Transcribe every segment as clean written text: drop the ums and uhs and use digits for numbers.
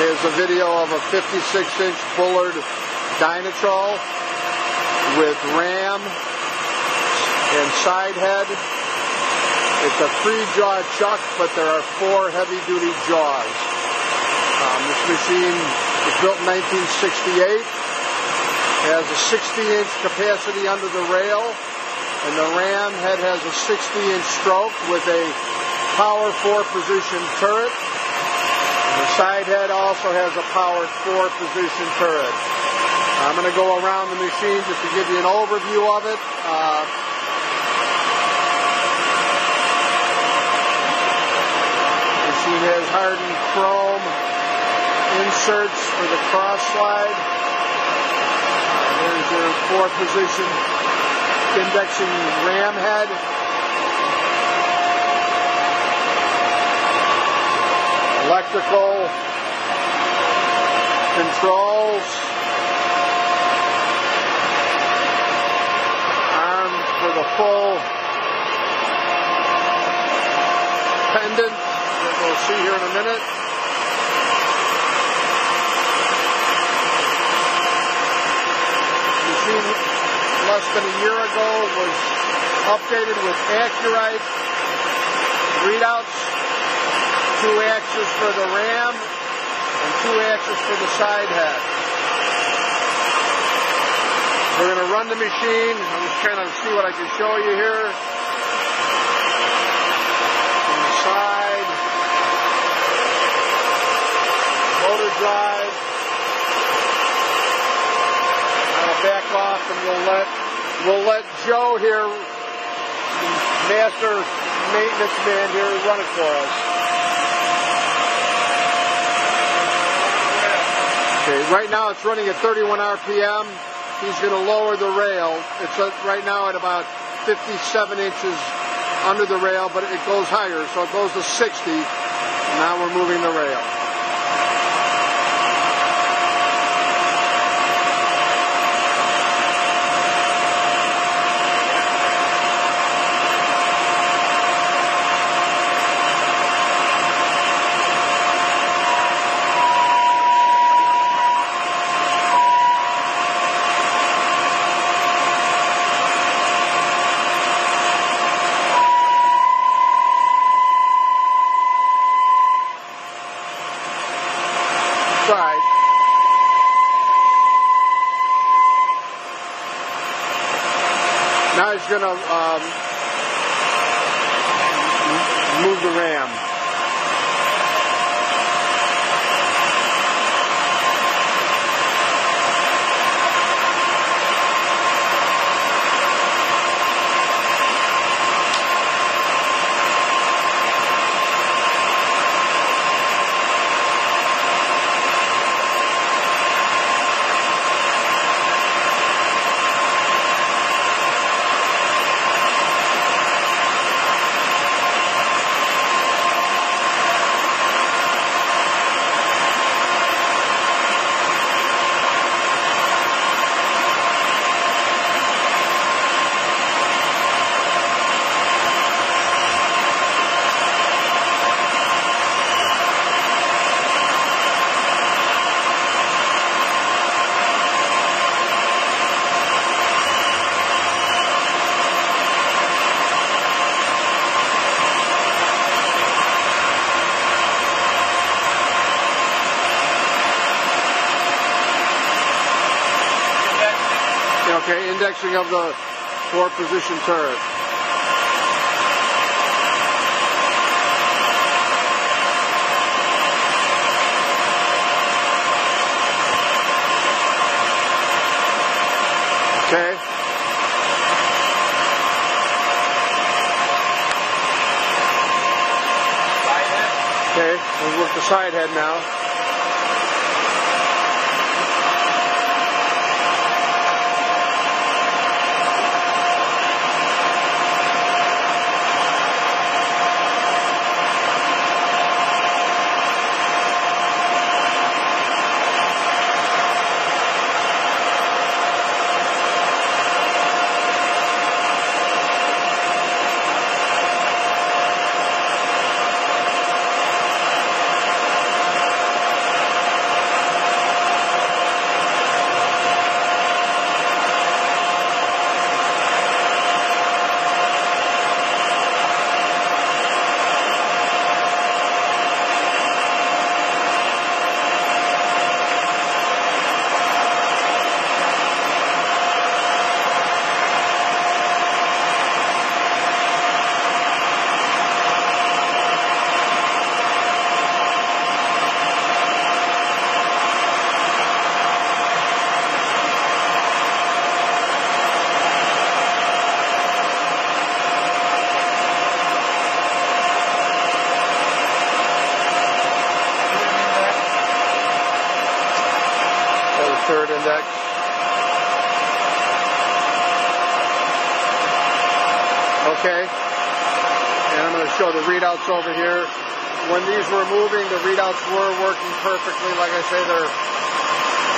Here's a video of a 56-inch Bullard Dynatrol with ram and side head. It's a 3-jaw chuck, but there are 4 heavy-duty jaws. This machine was built in 1968. It has a 60-inch capacity under the rail, and the ram head has a 60-inch stroke with a power 4-position turret. And the side head also has a power 4-position turret. I'm going to go around the machine just to give you an overview of it. The machine has hardened chrome inserts for the cross slide. There's your 4-position indexing ram head. Electrical controls. Arms for the full pendant that we'll see here in a minute. Less than a year ago was updated with Accurite readouts, 2 axes for the ram and 2 axes for the side head. We're going to run the machine. I'm just trying to see what I can show you here. On the side, motor drive. Back off, and we'll let Joe here, master maintenance man here, run it for us. Okay, right now it's running at 31 RPM. He's going to lower the rail. It's right now at about 57 inches under the rail, but it goes higher, so it goes to 60. Now we're moving the rail. Side. Now he's going to move the ram. Okay, indexing of the 4-position turret. Okay. Okay, we'll work the side head now. index. Okay, and I'm going to show the readouts over here. When these were moving, the readouts were working perfectly. Like I say, they're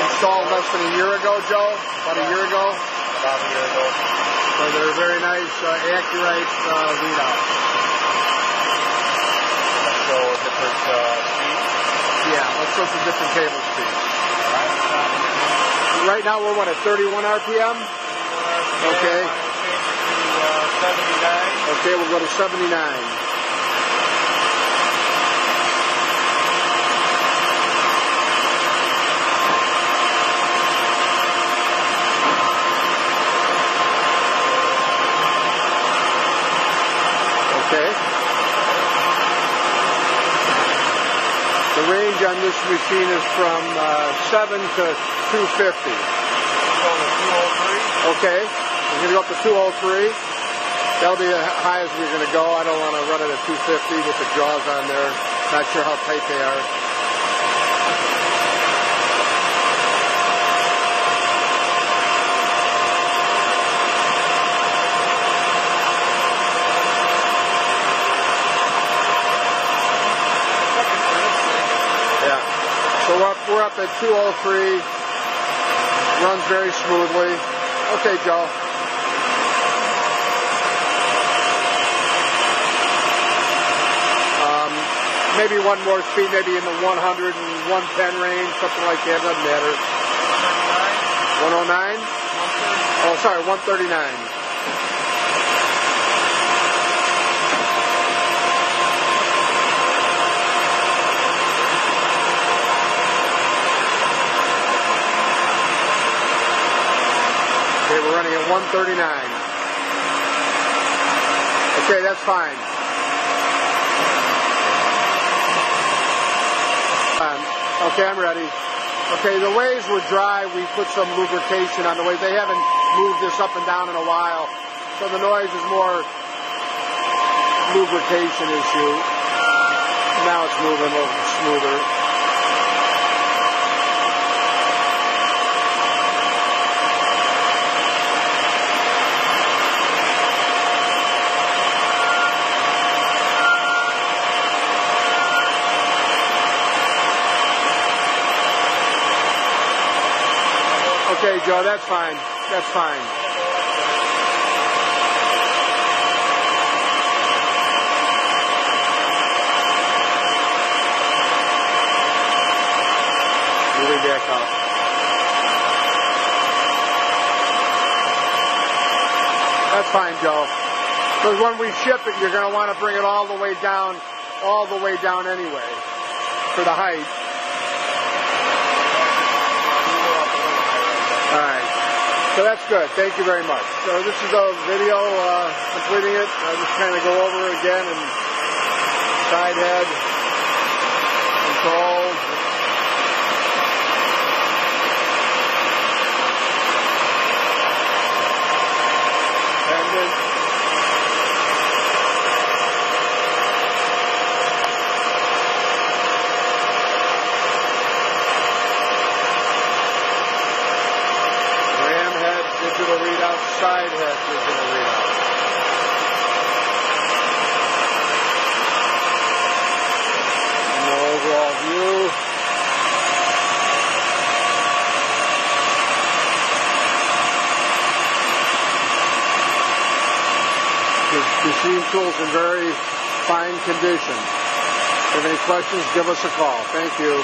installed less than a year ago, Joe. About a year ago. About a year ago. So they're very nice, accurate readouts. So different speed. Yeah, let's show some different cable speeds. Right now we're what, at 31 RPM? Okay. To 79. Okay, we'll go to 79. Okay. The range on this machine is from 7 to 250. So the 203. Okay, we're going to go up to 203. That'll be as high as we're going to go. I don't want to run it at 250 with the jaws on there. Not sure how tight they are. Yeah. So we're up at 203. Runs very smoothly. Okay, Joe. Maybe one more speed, maybe in the 100 and 110 range, something like that. Doesn't matter. 109? Oh, sorry, 139. Okay, we're running at 139. Okay, that's fine. Okay, I'm ready. Okay, the ways were dry. We put some lubrication on the ways. They haven't moved this up and down in a while, so the noise is more lubrication issue. Now it's moving a little smoother. Okay, Joe, that's fine. That's fine. Moving back up. That's fine, Joe. Because when we ship it, you're going to want to bring it all the way down anyway, for the height. All right, so that's good. Thank you very much. So this is a video completing it. I'll just kind of go over it again and side head, control. Pendant. Digital readout, side head digital readout. And the overall view. The machine tool's in very fine condition. If you have any questions, give us a call. Thank you.